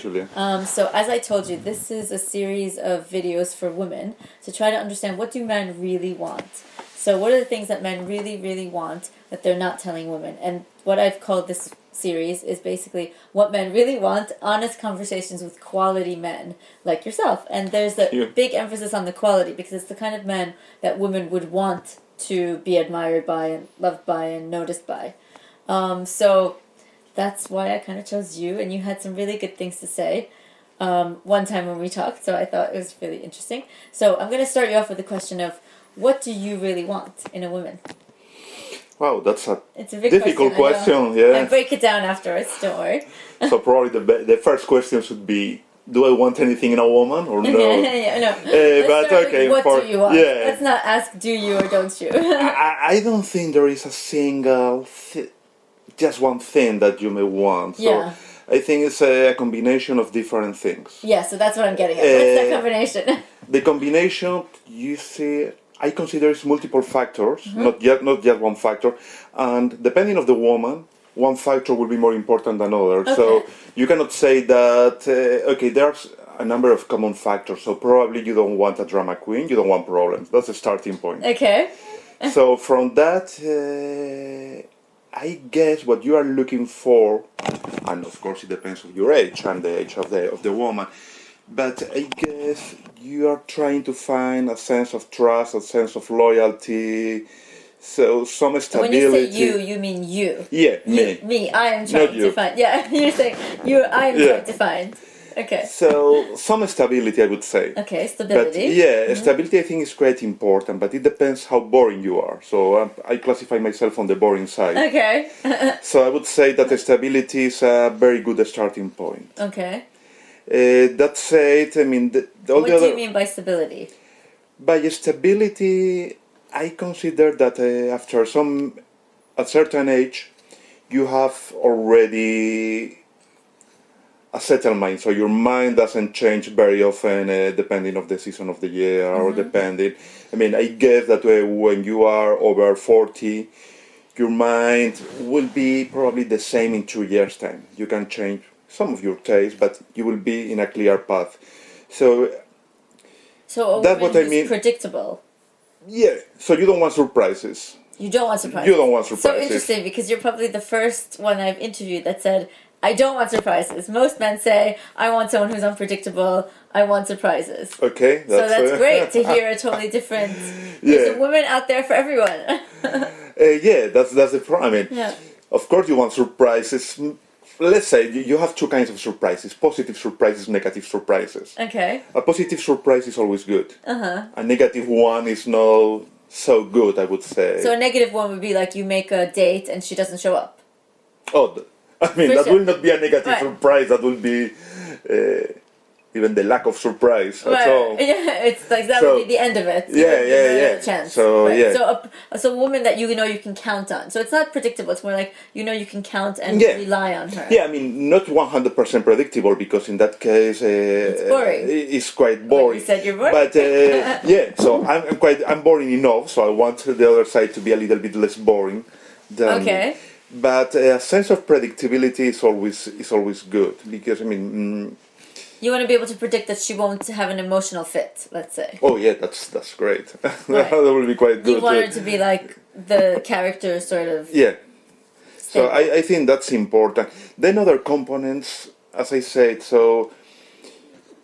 Julia. So as I told you, this is a series of videos for women to try to understand what do men really want. So what are the things that men really, really want that they're not telling women? And what I've called this series is basically what men really want, honest conversations with quality men like yourself. And there's a big emphasis on the quality because it's the kind of men that women would want to be admired by and loved by and noticed by. So that's why I kind of chose you, and you had some really good things to say one time when we talked, so I thought it was really interesting. So I'm going to start you off with the question of, what do you really want in a woman? Wow, that's it's a big difficult question. Yeah. I break it down afterwards, don't worry. So probably the first question should be, do I want anything in a woman or no? Yeah, no. Let's start with what do you want? Yeah. Let's not ask do you or don't you. I don't think there is a single just one thing that you may want. So yeah. I think it's a combination of different things. Yeah, so that's what I'm getting at. What's the combination? The combination, you see, I consider it's multiple factors, not just one factor. And depending on the woman, one factor will be more important than other. Okay. So you cannot say that, okay, there's a number of common factors. So probably you don't want a drama queen, you don't want problems. That's the starting point. Okay. So from that, I guess what you are looking for, and of course it depends on your age and the age of the woman, but I guess you are trying to find a sense of trust, a sense of loyalty, so some stability. When you say you mean you. Yeah, me. Me, I am trying to find. Yeah, you're saying I am trying to find. Okay. So some stability, I would say. Okay, stability. But stability I think is quite important, but it depends how boring you are. So I classify myself on the boring side. Okay. So I would say that stability is a very good starting point. Okay. That said, I mean, what do you mean by stability? By stability, I consider that after a certain age, you have already a settled mind, so your mind doesn't change very often depending on the season of the year or depending. I mean, I guess that when you are over 40, your mind will be probably the same in 2 years' time. You can change some of your tastes, but you will be in a clear path. So that's what I mean. Predictable. Yeah. So you don't want surprises. You don't want surprises. You don't want surprises. So interesting, because you're probably the first one I've interviewed that said, I don't want surprises. Most men say, I want someone who's unpredictable, I want surprises. Okay. That's great to hear a totally different... There's a woman out there for everyone. That's the problem. I mean, of course you want surprises. Let's say you have two kinds of surprises, positive surprises, negative surprises. Okay. A positive surprise is always good. A negative one is not so good, I would say. So a negative one would be like you make a date and she doesn't show up. Oh, I mean, that will not be a negative surprise. That will be even the lack of surprise at all. Yeah, it's like that would be the end of it. Yeah. Chance. So So a woman that you know you can count on. So it's not predictable. It's more like you know you can count and rely on her. Yeah, I mean, not 100% predictable because in that case it's boring. It's quite boring. You said you're boring. But so I'm boring enough. So I want the other side to be a little bit less boring. Okay. But a sense of predictability is always good because I mean. You want to be able to predict that she won't have an emotional fit, let's say. Oh yeah, that's great. That will be quite good. You want her to be like the character sort of. Yeah. So I think that's important. Then other components, as I said, so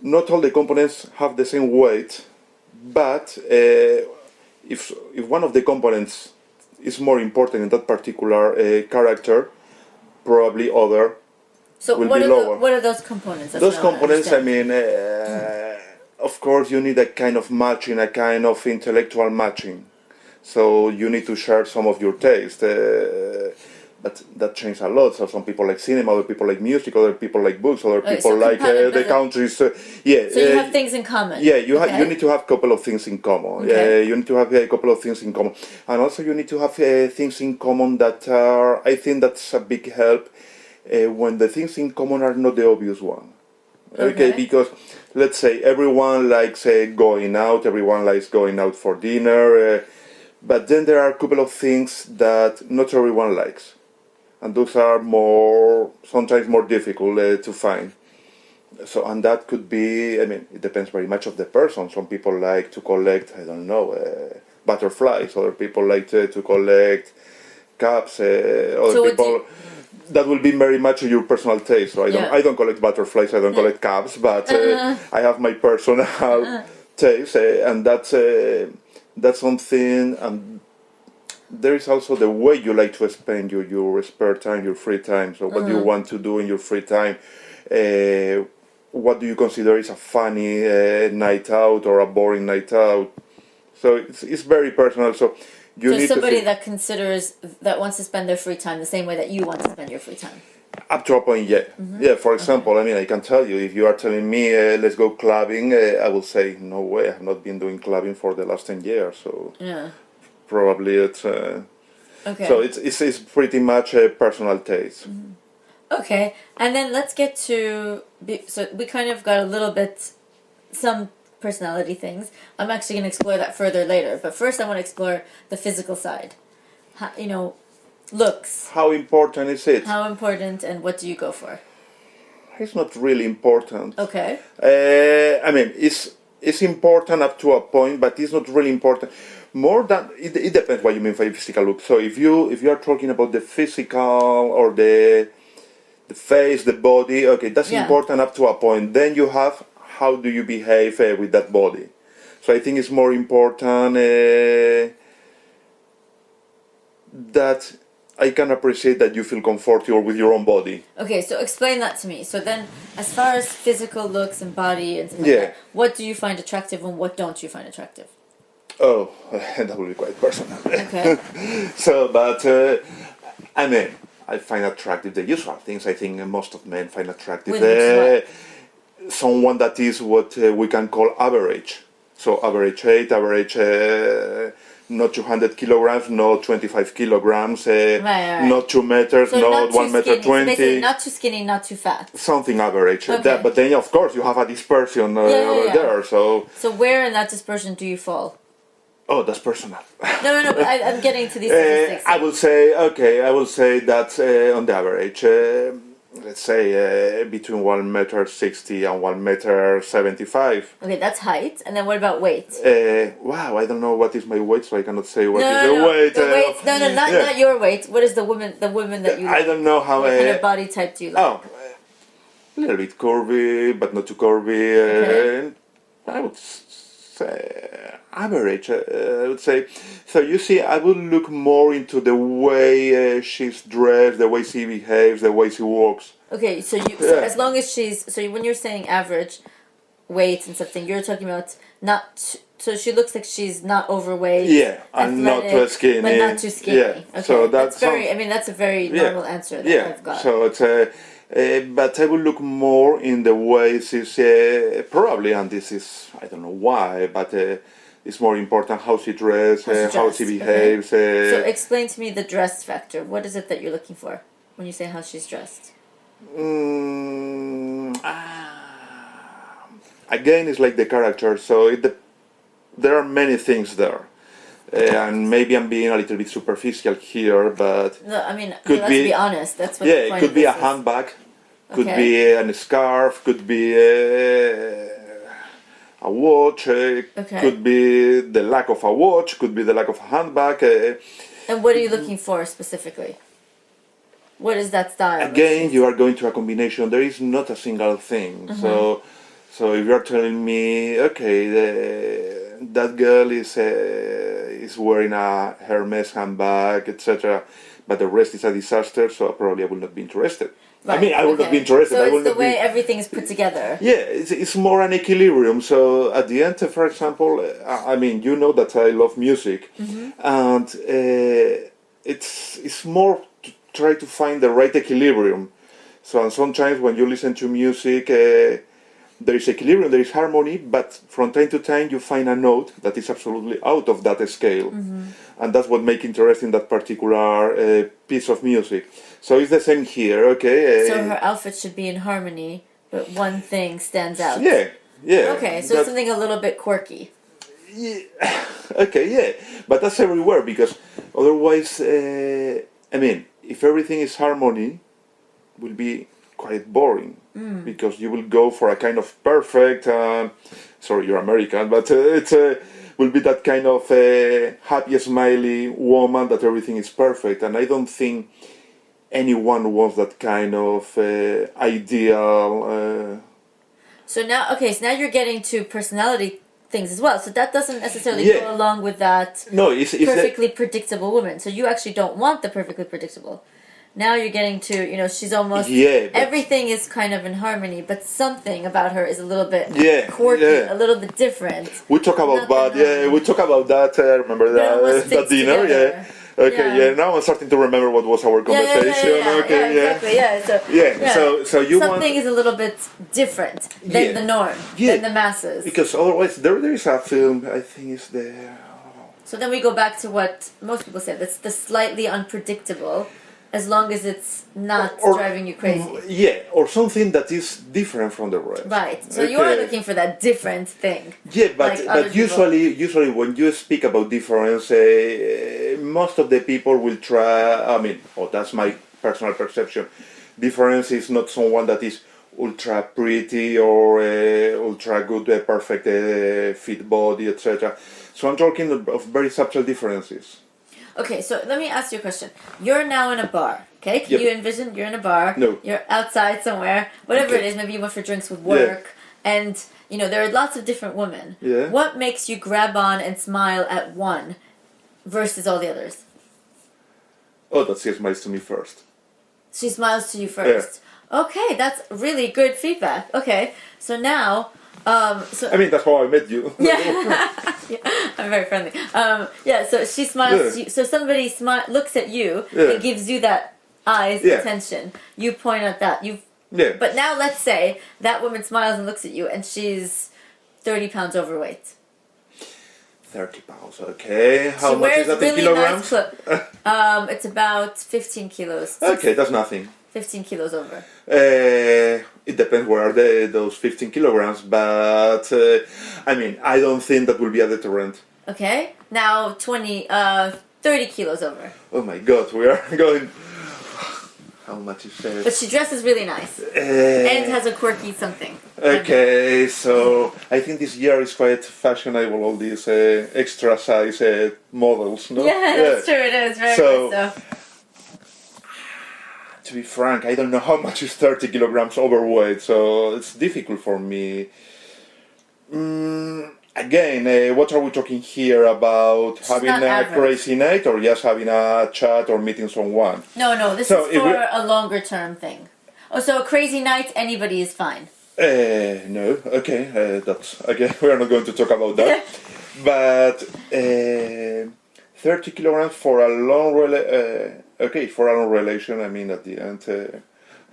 not all the components have the same weight, but if one of the components is more important in that particular character, probably other. So what are those components? Those components, I mean, of course you need a kind of matching, a kind of intellectual matching. So you need to share some of your taste. But that changes a lot. So some people like cinema, other people like music, other people like books, other people like the countries. So you have things in common. Yeah, you need to have a couple of things in common. Okay. You need to have a couple of things in common. And also you need to have things in common that are, I think that's a big help. When the things in common are not the obvious one. Okay, because let's say everyone likes going out, everyone likes going out for dinner, but then there are a couple of things that not everyone likes. And those are sometimes more difficult to find. So, and that could be, I mean, it depends very much of the person. Some people like to collect, I don't know, butterflies. Other people like to collect cups. Other So what do people, that will be very much your personal taste. So Yeah. I don't collect butterflies, I don't collect cups, but I have my personal taste, and that's something. And there is also the way you like to spend your spare time, your free time. So what do you want to do in your free time? What do you consider is a funny night out or a boring night out? So it's very personal. So you So need somebody to that considers that wants to spend their free time the same way that you want to spend your free time. up to a point, yeah. Yeah, for example, I mean, I can tell you, if you are telling me, let's go clubbing, I will say, no way, I have not been doing clubbing for the last 10 years, so Yeah. probably it's... Okay. So it's pretty much a personal taste. Okay, and then let's get to so we kind of got a little bit some personality things. I'm actually going to explore that further later, but first I want to explore the physical side. How, looks. How important is it? How important, and what do you go for? It's not really important. Okay. I mean, it's important up to a point, but it's not really important. More than it depends what you mean by physical look. So if you are talking about the physical or the face, the body, okay, that's Yeah. important up to a point. Then you have how do you behave with that body. So I think it's more important that I can appreciate that you feel comfortable with your own body. Okay, so explain that to me. So then, as far as physical looks and body and stuff like Yeah. that, what do you find attractive and what don't you find attractive? Oh, that will be quite personal. Okay. So, but I mean, I find attractive the usual things. I think most of men find attractive Which is someone that is what we can call average. So average height, average not 200 kilograms, not 25 kilograms, Right. not 2 meters, So not too 1 meter skinny. So 20. basically not too skinny, not too fat. Something average. Okay. But then, of course, you have a dispersion over yeah. there. So, So where in that dispersion do you fall? oh, that's personal. No, but I'm getting to these statistics. I will say that on the average, let's say between 1 meter 60 and 1 meter 75. Okay, that's height. And then what about weight? Wow, I don't know what is my weight, so I cannot say what is the No. weight. The weight. No, not your weight. What is the woman that you like? I don't know how. What kind of body type do you like? Oh, a little bit curvy, but not too curvy. Okay. I would say average. I would say. So you see, I would look more into the way she's dressed, the way she behaves, the way she walks. Okay, so as long as when you're saying average weight and something, you're talking about so she looks like she's not overweight. Yeah, and not too skinny. But not too skinny. Yeah, Okay, so that's very. I mean, that's a very normal answer that I've got. So it's but I will look more in the ways is probably, and this is I don't know why, but it's more important how she dresses, how she behaves. Okay. So explain to me the dress factor. What is it that you're looking for when you say how she's dressed? Again, it's like the character. So there are many things there. And maybe I'm being a little bit superficial here, but no, I mean, let's be honest. That's what. Yeah, the point it could be a is. handbag, could Okay. be a scarf, could be a watch, could be the lack of a watch, could be the lack of a handbag. And what are you looking for specifically? What is that style? Again, you are going to a combination. There is not a single thing. So if you are telling me, okay, that girl is wearing a Hermes handbag, etc., but the rest is a disaster, so probably I will not be interested. Right, I mean, I will not be interested. So I will it's the not way be... everything is put together. Yeah, it's more an equilibrium. So at the end, for example, I mean, you know that I love music, and it's more to try to find the right equilibrium. So and sometimes when you listen to music, there is equilibrium, there is harmony, but from time to time you find a note that is absolutely out of that scale. And that's what makes interesting that particular piece of music. So it's the same here, okay? So her outfit should be in harmony, but one thing stands out. Yeah. Okay, so it's something a little bit quirky. Yeah, okay, yeah. But that's everywhere, because otherwise, I mean, if everything is harmony, will be quite boring because you will go for a kind of perfect. Sorry, you're American, but it's will be that kind of happy, smiley woman that everything is perfect, and I don't think anyone wants that kind of ideal. So now you're getting to personality things as well. So that doesn't necessarily go along with that No, it's perfectly predictable woman. So you actually don't want the perfectly predictable. Now you're getting to, she's almost... everything is kind of in harmony, but something about her is a little bit quirky, a little bit different. We talk about that, we talk about that, I remember that dinner, together. Okay, now I'm starting to remember what was our conversation. So you something is a little bit different than the norm, than the masses. Because otherwise, there is a film, I think it's the... So then we go back to what most people say, that's the slightly unpredictable, as long as it's not driving you crazy. Or something that is different from the rest. Right. So you are looking for that different thing. Yeah, but usually when you speak about difference, most of the people will try. That's my personal perception. Difference is not someone that is ultra pretty or ultra good, perfect fit body, etc. So I'm talking of very subtle differences. Okay, so let me ask you a question. You're now in a bar, okay? Can you envision you're in a bar? No. You're outside somewhere, whatever it is. Maybe you went for drinks with work, and there are lots of different women. Yeah. What makes you grab on and smile at one versus all the others? Oh, that she smiles to me first. She smiles to you first. Yeah. Okay, that's really good feedback. Okay, so now. That's how I met you. I'm very friendly. So she smiles to you. So somebody looks at you and gives you that eyes attention. You point at that. But now let's say that woman smiles and looks at you and she's 30 pounds overweight. 30 pounds, okay. How much is that in kilograms? Nice it's about 15 kilos. Okay, that's nothing. 15 kilos over. It depends where are those 15 kilograms, but I don't think that will be a deterrent. Okay, now 30 kilos over. Oh my god, we are going... How much is that? But she dresses really nice. And has a quirky something. Okay, so I think this year is quite fashionable, all these extra size models, no? Yeah, that's true, it is. Very much so. To be frank, I don't know how much is 30 kilograms overweight, so it's difficult for me. Again, what are we talking here about? Having a crazy night or just having a chat or meeting someone? No, this is for a longer term thing. Oh, so a crazy night, anybody is fine? No, okay, that's, again, we are not going to talk about that. But 30 kilograms for a long relation, at the end,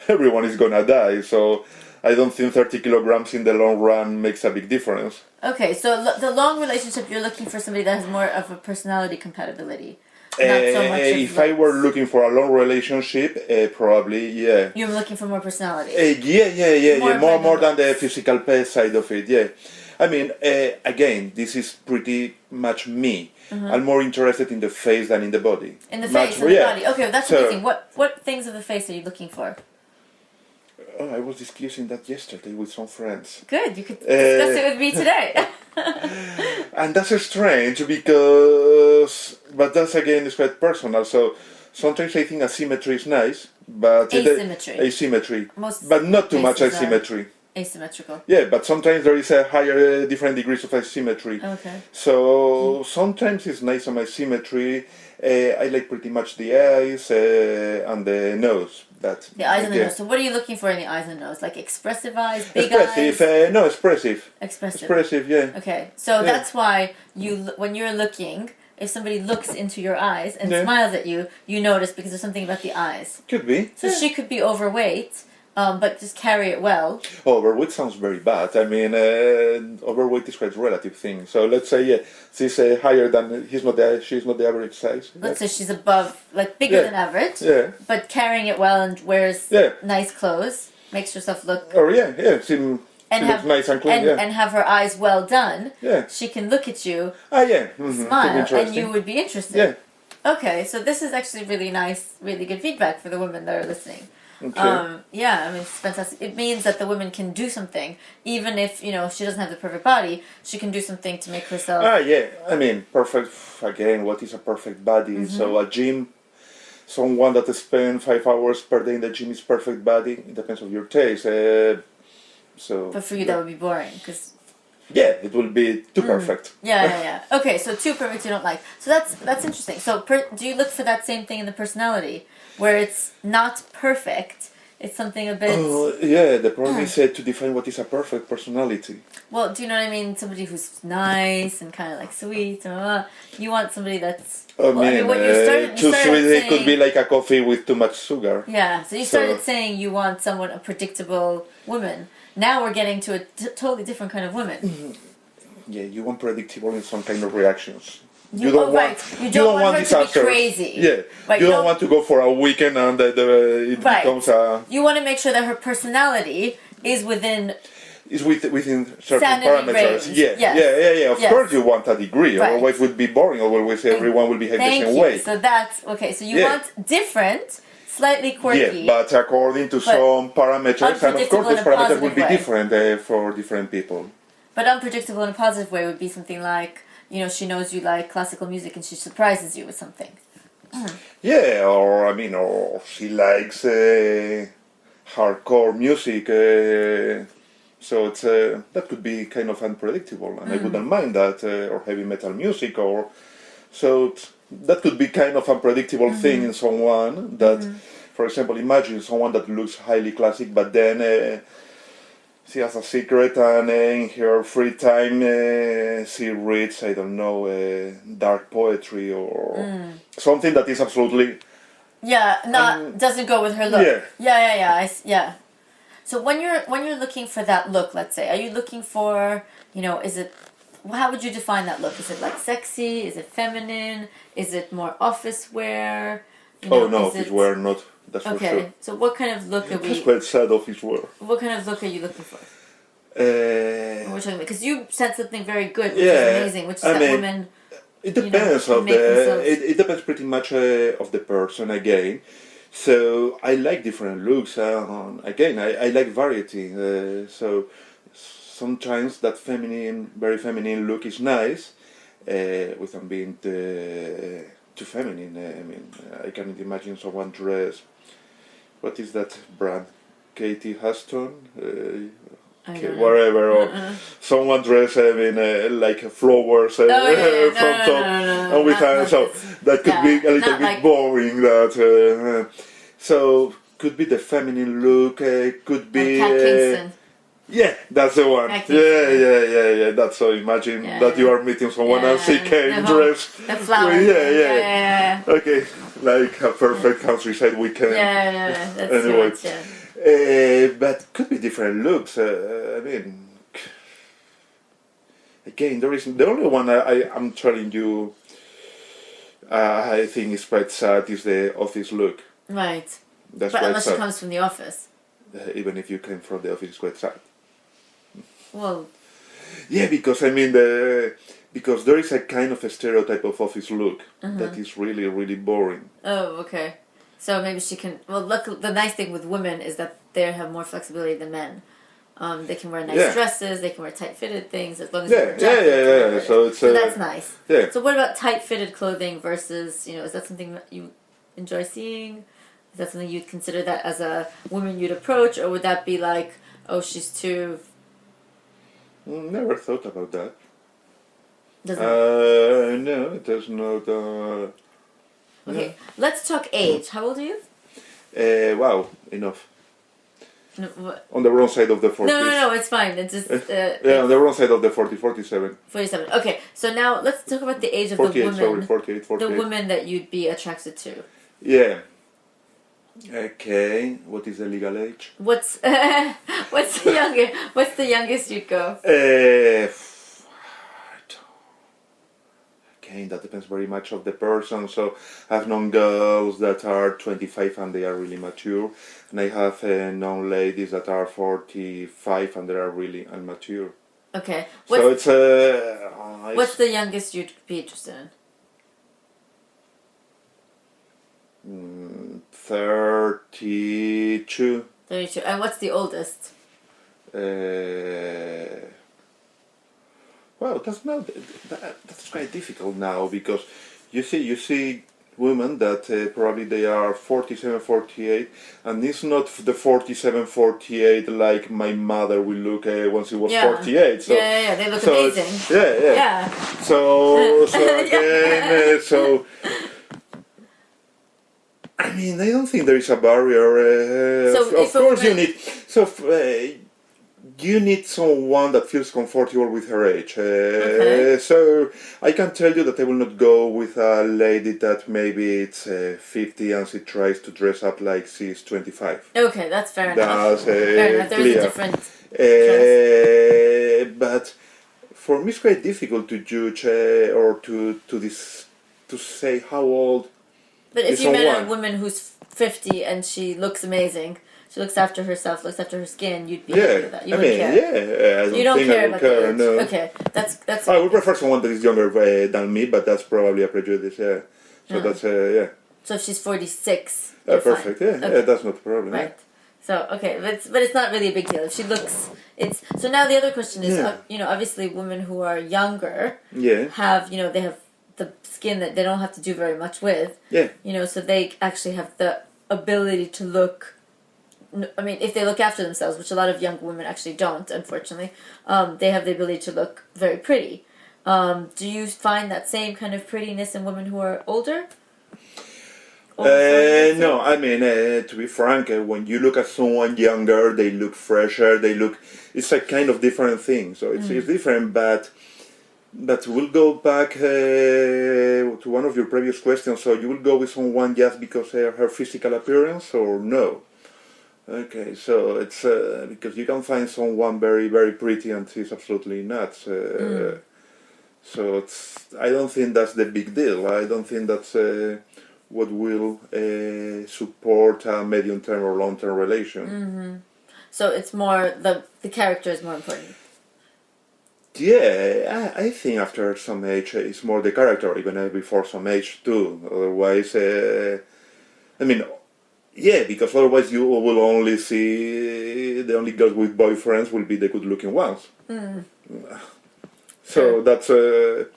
everyone is gonna die, so I don't think 30 kilograms in the long run makes a big difference. Okay, so the long relationship, you're looking for somebody that has more of a personality compatibility. Not so much if I were looking for a long relationship, probably, yeah. You're looking for more personality? More than the physical side of it, yeah. Again, this is pretty much me. Mm-hmm. I'm more interested in the face than in the body. In the face, in the body. Okay, that's amazing. What things of the face are you looking for? Oh, I was discussing that yesterday with some friends. Good, you could discuss it with me today. And that's strange because, but that's again is quite personal. So sometimes I think asymmetry is nice, but asymmetry, but not too much asymmetry. Asymmetrical. Yeah, but sometimes there is a higher, different degrees of asymmetry. Okay. So sometimes it's nice on asymmetry. I like pretty much the eyes and the nose. The eyes and the nose. So what are you looking for in the eyes and nose? Like expressive eyes, big eyes? No, expressive. Expressive, yeah. Okay, so that's why when you're looking, if somebody looks into your eyes and smiles at you, you notice because there's something about the eyes. Could be. So she could be overweight. But just carry it well. Overweight sounds very bad. Overweight is quite a relative thing. So let's say, she's higher than, she's not the average size. Let's say she's above, bigger than average. Yeah. But carrying it well and wears nice clothes, makes herself look... Oh, she looks nice and clean, and have her eyes well done. Yeah. She can look at you, mm-hmm. smile, and you would be interested. Yeah. Okay, so this is actually really nice, really good feedback for the women that are listening. Okay. Yeah, I mean, it's fantastic. It means that the woman can do something, even if, she doesn't have the perfect body, she can do something to make herself. Yeah. I mean, perfect. Again, what is a perfect body? So a gym, someone that spends 5 hours per day in the gym is perfect body. It depends on your taste. But for you, that would be boring, because. Yeah, it will be too perfect. Yeah. Okay, so too perfect you don't like. So that's interesting. So do you look for that same thing in the personality, where it's not perfect, it's something a bit. Yeah, the problem is to define what is a perfect personality. Well, do you know what I mean? Somebody who's nice and kind of like sweet. You want somebody that's. I mean, when you started too sweet, saying, it could be like a coffee with too much sugar. Yeah, so you started saying you want a predictable woman. Now we're getting to a totally different kind of woman. Yeah, you want predictable in some kind of reactions. You don't want her disasters. To be crazy. Yeah, right, you don't want to go for a weekend and it becomes a. You want to make sure that her personality is within. Is within certain sanity parameters. Range. Yeah, yes. yeah. Of course, you want a degree. Right. Otherwise, it would be boring. Otherwise, everyone will behave the same way. So that's okay. So you want different. Slightly quirky. Yeah, but according to some parameters, and of course those parameters will be different for different people. But unpredictable in a positive way would be something like, she knows you like classical music and she surprises you with something. Yeah, or she likes hardcore music, so it's that could be kind of unpredictable, and I wouldn't mind that, or heavy metal music, or so. That could be kind of unpredictable thing in someone that, for example, imagine someone that looks highly classic, but then she has a secret, and in her free time she reads, I don't know, dark poetry or something that is absolutely doesn't go with her look. Yeah. Yeah. So when you're looking for that look, let's say, are you looking for, is it? How would you define that look? Is it like sexy? Is it feminine? Is it more office wear? No, office wear not. That's for sure. Okay, so what kind of look are we? That's quite sad, office wear. What kind of look are you looking for? Because you said something very good, which is amazing, which is that women. It depends it depends pretty much of the person again. So I like different looks. Again, I like variety. So. Sometimes that very feminine look is nice, without being too feminine. I mean, I can't imagine someone dressed. What is that brand? Katie Huston? Whatever, or someone dressed like flowers from top and with hands. So that could be a little bit boring. That so could be the feminine look. Could be. Kat Kingston. Yeah, that's the one. Yeah. That's so. Imagine that you are meeting someone and she came dressed. The flowers. Yeah. Okay, like a perfect countryside weekend. Yeah. That's anyway, right, but could be different looks. I mean, again, there is the only one I'm telling you. I think is quite sad. Is the office look. Right. That's but quite unless sad. it comes from the office. Even if you came from the office, it's quite sad. Well. Yeah, because because there is a kind of a stereotype of office look that is really, really boring. Oh, okay. So maybe she can. Well, look. The nice thing with women is that they have more flexibility than men. They can wear nice dresses. They can wear tight-fitted things as long as they're jackets. So that's nice. Yeah. So what about tight-fitted clothing versus? Is that something that you enjoy seeing? Is that something you'd consider that as a woman you'd approach, or would that be like, oh, she's too? Never thought about that. Doesn't no, it does not. Okay, let's talk age. How old are you? Wow, enough. No, what? On the wrong side of the 40s. No, it's fine. It's just... on the wrong side of the 47. 47. Okay, so now let's talk about the age of 48, the woman. 48. The woman that you'd be attracted to. Yeah. Okay, what is the legal age? What's the youngest you'd go? Again, that depends very much of the person. So I've known girls that are 25 and they are really mature, and I have known ladies that are 45 and they are really immature. Okay. So it's what's the youngest you'd be interested in? 32. 32. And what's the oldest? Well, that's quite difficult now because you see women that probably they are 47, 48, and it's not the 47, 48 like my mother will look when she was 48. So, yeah, they look amazing. Yeah. So again, so I mean, I don't think there is a barrier. So of course, you need someone that feels comfortable with her age. Okay. So I can tell you that I will not go with a lady that maybe it's 50 and she tries to dress up like she's 25. Okay, that's fair enough. That's Fair enough. There's clear. a different dress. But for me, it's quite difficult to judge or to say how old. But if is you met a someone. woman who's 50 and she looks amazing, she looks after herself, looks after her skin, you'd be happy with that. You wouldn't care. I You don't think I care would about care, the age. no. Okay, that's. I would prefer someone that is younger than me, but that's probably a prejudice, yeah. So that's, yeah. So if she's 46, you're Perfect, fine. yeah, that's not a problem. Right. So okay, but it's not really a big deal if she looks. It's so now the other question is, obviously women who are younger have they have the skin that they don't have to do very much with. Yeah. So they actually have the ability to look. I mean, if they look after themselves, which a lot of young women actually don't, unfortunately, they have the ability to look very pretty. Do you find that same kind of prettiness in women who are older? No, I mean, to be frank, when you look at someone younger, they look fresher, it's a kind of different thing, so it's different, but we'll go back to one of your previous questions, so you will go with someone just because of her physical appearance, or no? Okay, so it's because you can find someone very, very pretty and she's absolutely not. So I don't think that's the big deal. I don't think that's what will support a medium-term or long-term relation. Mm-hmm. So it's more the character is more important. Yeah, I think after some age it's more the character, even before some age too. Otherwise, I mean. Yeah, because otherwise you will only see the only girls with boyfriends will be the good-looking ones. So that's so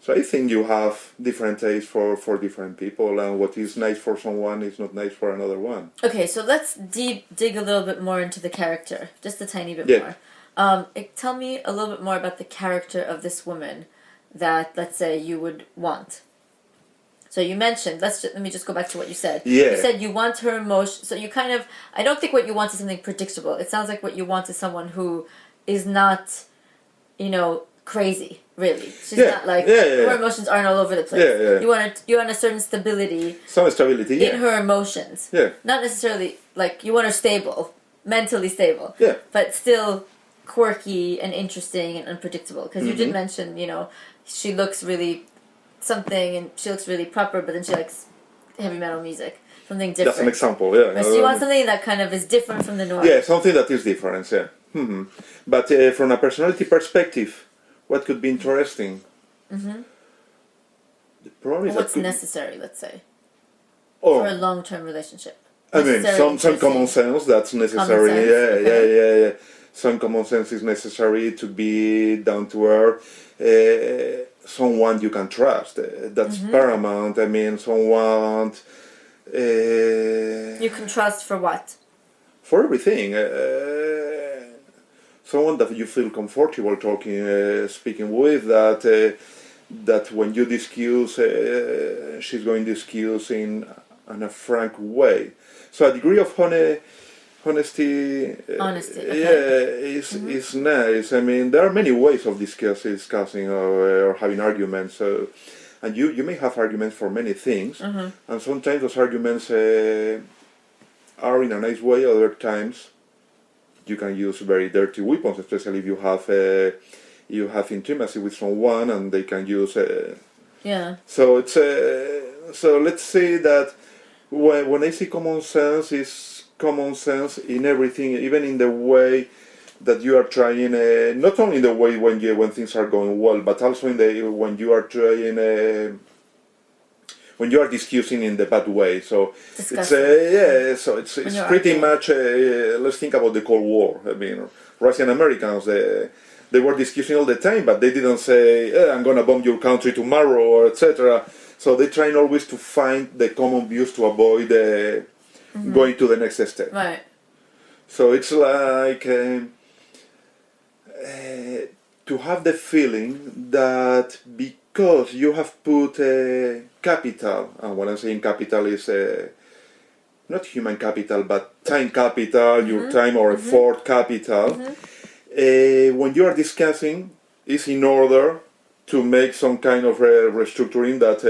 I think you have different tastes for different people, and what is nice for someone is not nice for another one. Okay, so let's dig a little bit more into the character, just a tiny bit more. Tell me a little bit more about the character of this woman that, let's say, you would want. So you mentioned, let me just go back to what you said. Yeah. You said you want her emotion, so you kind of, I don't think what you want is something predictable. It sounds like what you want is someone who is not, crazy, really. She's not like, her emotions aren't all over the place. You want a certain stability. Some stability, in her emotions. Not necessarily, like, you want her stable, mentally stable. But still quirky and interesting and unpredictable. Because you did mention, she looks really something and she looks really proper, but then she likes heavy metal music, something different. That's an example, yeah. Right, so you want something that kind of is different from the norm. Yeah, something that is different, yeah. But from a personality perspective, what could be interesting? The problem is what's necessary, let's say, for a long-term relationship. I mean, some common sense that's necessary. Yeah. Some common sense is necessary to be down to earth. Someone you can trust. That's paramount. I mean, someone... you can trust for what? For everything. Someone that you feel comfortable speaking with, that when you discuss, she's going to discuss in a frank way. So a degree of honesty, okay. is nice. I mean, there are many ways of discussing or having arguments. So, and you may have arguments for many things, and sometimes those arguments are in a nice way. Other times, you can use very dirty weapons, especially if you have intimacy with someone, and they can use. So it's so let's say that when I say common sense, is common sense in everything, even in the way that you are trying, not only in the way when things are going well, but also in the when you are trying when you are discussing in the bad way. So Disgusting. it's pretty arguing. much. Let's think about the Cold War. I mean, Russian Americans. They were discussing all the time, but they didn't say, "I'm gonna bomb your country tomorrow," or etc. So they trying always to find the common views to avoid going to the next step. Right. So it's like to have the feeling that because you have put capital, and what I'm saying capital is not human capital, but time capital, your time or effort capital, when you are discussing, is in order to make some kind of restructuring that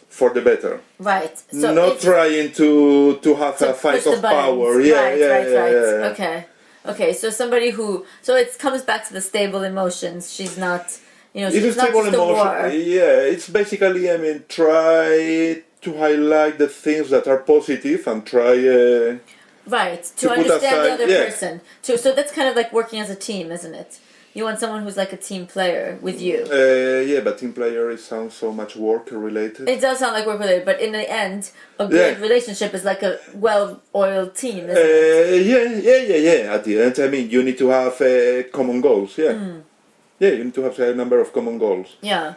for the better. Right. So Not trying to have a fight push the of buttons. power. Yeah, right, yeah, right, yeah, right. yeah. Okay. Okay, so somebody who, so it comes back to the stable emotions. She's not, It's she's a not stable just a war. emotion. Yeah, it's basically, I mean, try to highlight the things that are positive and try. Right, to to put understand the aside- other yeah. person. So that's kind of like working as a team, isn't it? You want someone who's like a team player with you. Yeah, but team player it sounds so much work related. It does sound like work related, but in the end, a good relationship is like a well-oiled team, isn't it? Yeah. At the end, I mean, you need to have common goals. Yeah. Yeah, you need to have a number of common goals. Yeah.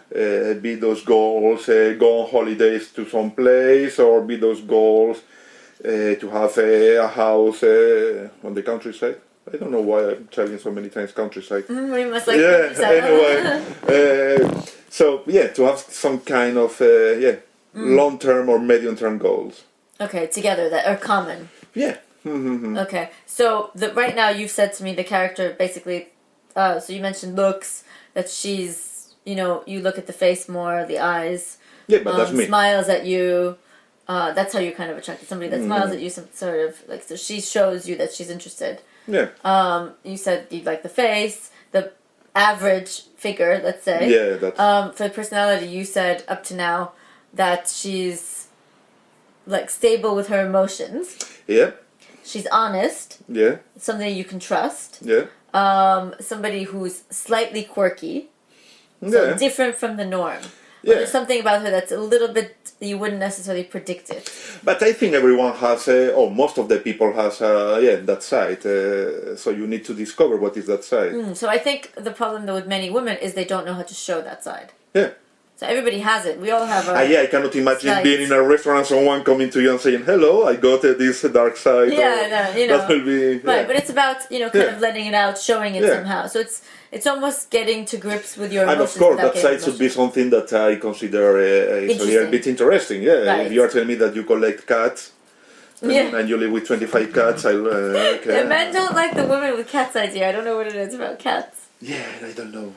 Be those goals go on holidays to some place, or be those goals to have a house on the countryside. I don't know why I'm telling so many times countryside. We must like Yeah, countryside. anyway. So, yeah, to have some kind of long-term or medium-term goals. Okay, together that are common. Yeah. Okay, so right now you've said to me the character basically. So you mentioned looks, that she's, you look at the face more, the eyes. Yeah, but that's me. Smiles at you. That's how you're kind of attracted. Somebody that smiles at you, some sort of like, so she shows you that she's interested. Yeah. You said you like the face, the average figure, let's say. Yeah, that's... For the personality, you said up to now that she's like stable with her emotions. Yeah. She's honest. Yeah. Somebody you can trust. Yeah. Somebody who's slightly quirky. So different from the norm. Yeah. There's something about her that's a little bit, you wouldn't necessarily predict it. But I think everyone has, or most of the people has, that side. So you need to discover what is that side. So I think the problem though with many women is they don't know how to show that side. Yeah. So everybody has it. We all have our... I cannot imagine slight- being in a restaurant and someone coming to you and saying, "Hello, I got this dark side." Yeah, no, That will be... Right, but it's about, kind of letting it out, showing it somehow. So it's almost getting to grips with your And emotions. of course, without that getting side should be emotional. something that I consider is a little bit interesting. Yeah, Right. if you are telling me that you collect cats Yeah. and you live with 25 cats, The men don't like the women with cats idea. I don't know what it is about cats. Yeah, I don't know.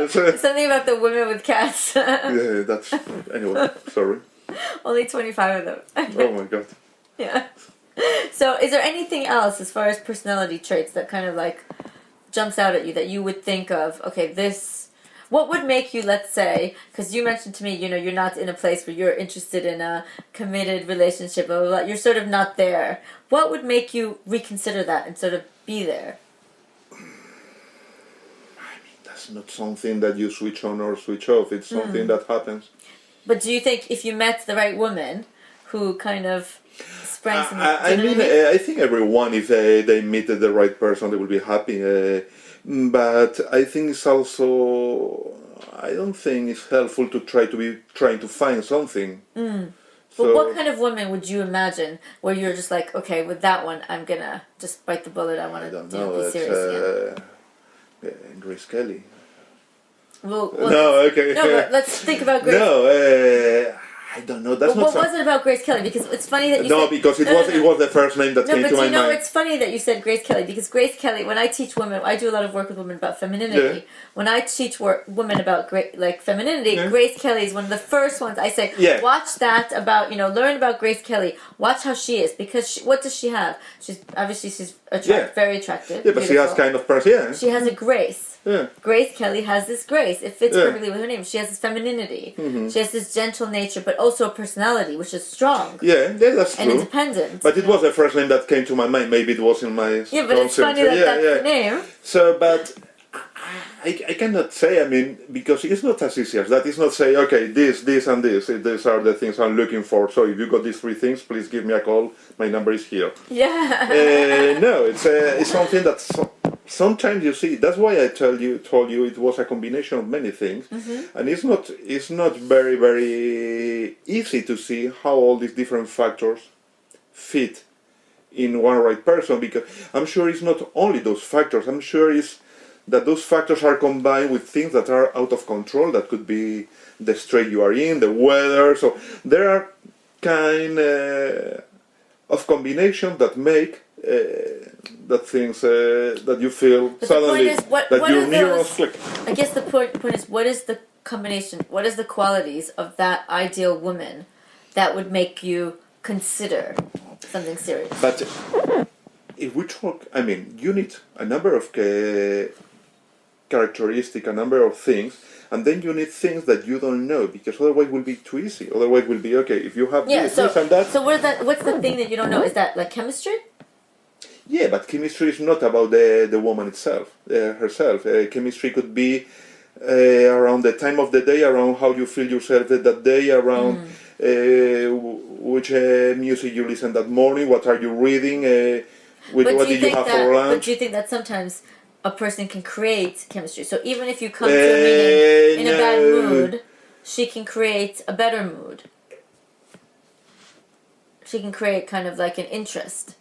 Something about the women with cats. Yeah, that's... Anyway, sorry. Only 25 of them. Oh my god. Yeah. So is there anything else as far as personality traits that kind of like jumps out at you that you would think of, okay, this... What would make you, let's say, because you mentioned to me, you're not in a place where you're interested in a committed relationship, blah, blah, blah. You're sort of not there. What would make you reconsider that and sort of be there? It's not something that you switch on or switch off. It's something that happens. But do you think if you met the right woman who kind of sprang some... I think everyone, if they meet the right person, they will be happy. But I think it's also... I don't think it's helpful to trying to find something. But what kind of woman would you imagine where you're just like, okay, with that one, I'm going to just bite the bullet. I want to be serious. Grace Kelly. Well, no, okay. No, but let's think about Grace. No, I don't know. That's what was it about Grace Kelly? Because it's funny that you said... because it was the first name that came to my mind. It's funny that you said Grace Kelly, because Grace Kelly, when I teach women, I do a lot of work with women about femininity. Yeah. When I teach women about femininity, Grace Kelly is one of the first ones I say, watch that about, learn about Grace Kelly. Watch how she is, because what does she have? She's very attractive. Yeah, but she has kind of person, She has a grace. Yeah. Grace Kelly has this grace. It fits perfectly with her name. She has this femininity. She has this gentle nature, but also a personality, which is strong. Yeah, that's true. And independent. But it was the first name that came to my mind. Maybe it was in my Yeah, but it's funny that that's the name. So, but I cannot say, I mean, because it's not as easy as that. It's not say, okay, this, and this. These are the things I'm looking for. So if you got these three things, please give me a call. My number is here. Yeah. No, it's something that sometimes you see. That's why I told you it was a combination of many things, and it's not very very easy to see how all these different factors fit in one right person, because I'm sure it's not only those factors. I'm sure it's that those factors are combined with things that are out of control. That could be the state you are in, the weather. So there are kind of combinations that make that things that you feel But suddenly the point is, what your are neurons those? click. I guess the point is, what is the combination? What is the qualities of that ideal woman that would make you consider something serious? But if we talk, I mean, you need a number of characteristic, a number of things, and then you need things that you don't know, because otherwise it will be too easy. Otherwise it will be, okay, if you have this and that. So what's the thing that you don't know? Is that like chemistry? Yeah, but chemistry is not about the woman itself, herself. Chemistry could be around the time of the day, around how you feel yourself that day, around which music you listen that morning, what are you reading, what did you have for lunch. But do you think that sometimes a person can create chemistry? So even if you come to a meeting in a bad mood, she can create a better mood. She can create kind of like an interest.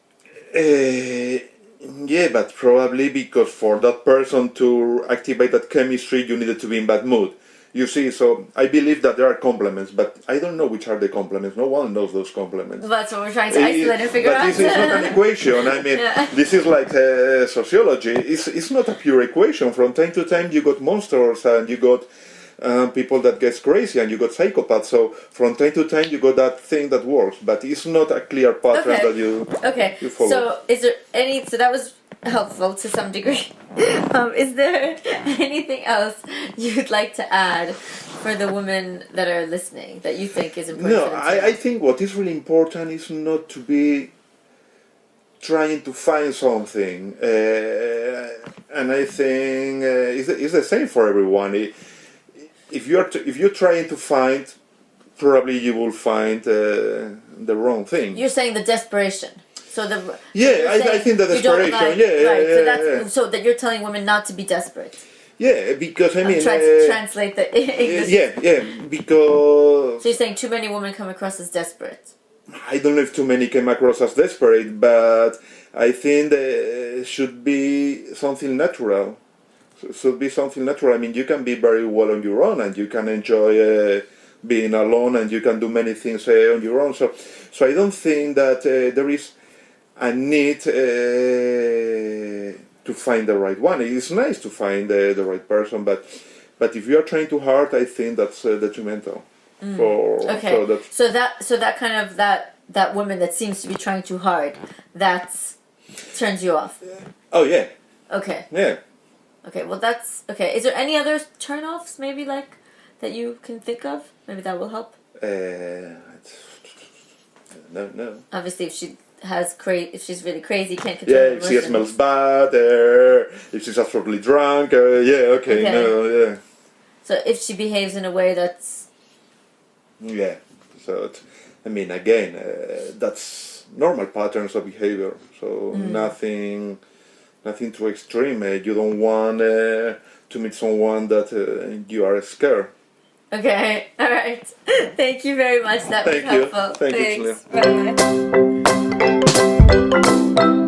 Yeah, but probably because for that person to activate that chemistry, you needed to be in bad mood. You see, so I believe that there are complements, but I don't know which are the complements. No one knows those complements. That's what we're trying to isolate and figure out. But this is not an equation. I mean, this is like sociology. It's not a pure equation. From time to time, you got monsters and you got people that gets crazy and you got psychopaths. So from time to time, you got that thing that works, but it's not a clear pattern that you follow. So is there any? So that was helpful to some degree. Is there anything else you'd like to add for the women that are listening that you think is important? No, I think what is really important is not to be trying to find something, and I think it's the same for everyone. If you're trying to find, probably you will find the wrong thing. You're saying the desperation. So I think the desperation. So that you're telling women not to be desperate. Yeah, because I mean. I'm trying to translate the English. Yeah, because. So you're saying too many women come across as desperate. I don't know if too many came across as desperate, but I think there should be something natural. Should be something natural. I mean, you can be very well on your own, and you can enjoy being alone, and you can do many things on your own. So I don't think that there is a need to find the right one. It's nice to find the right person, but if you are trying too hard, I think that's detrimental. Okay. So that kind of that woman that seems to be trying too hard, that turns you off. Oh yeah. Okay. Yeah. Okay. Well, that's okay. Is there any other turn-offs maybe like that you can think of? Maybe that will help. No. Obviously, if if she's really crazy, can't control her if she emotions. smells bad, if she's absolutely drunk, okay, no, yeah. So if she behaves in a way that's... Yeah, so, I mean, again, that's normal patterns of behavior, so nothing too extreme. You don't want to meet someone that you are scared. Okay, alright. Thank you very much, that was helpful. Thank you, Julia. Bye.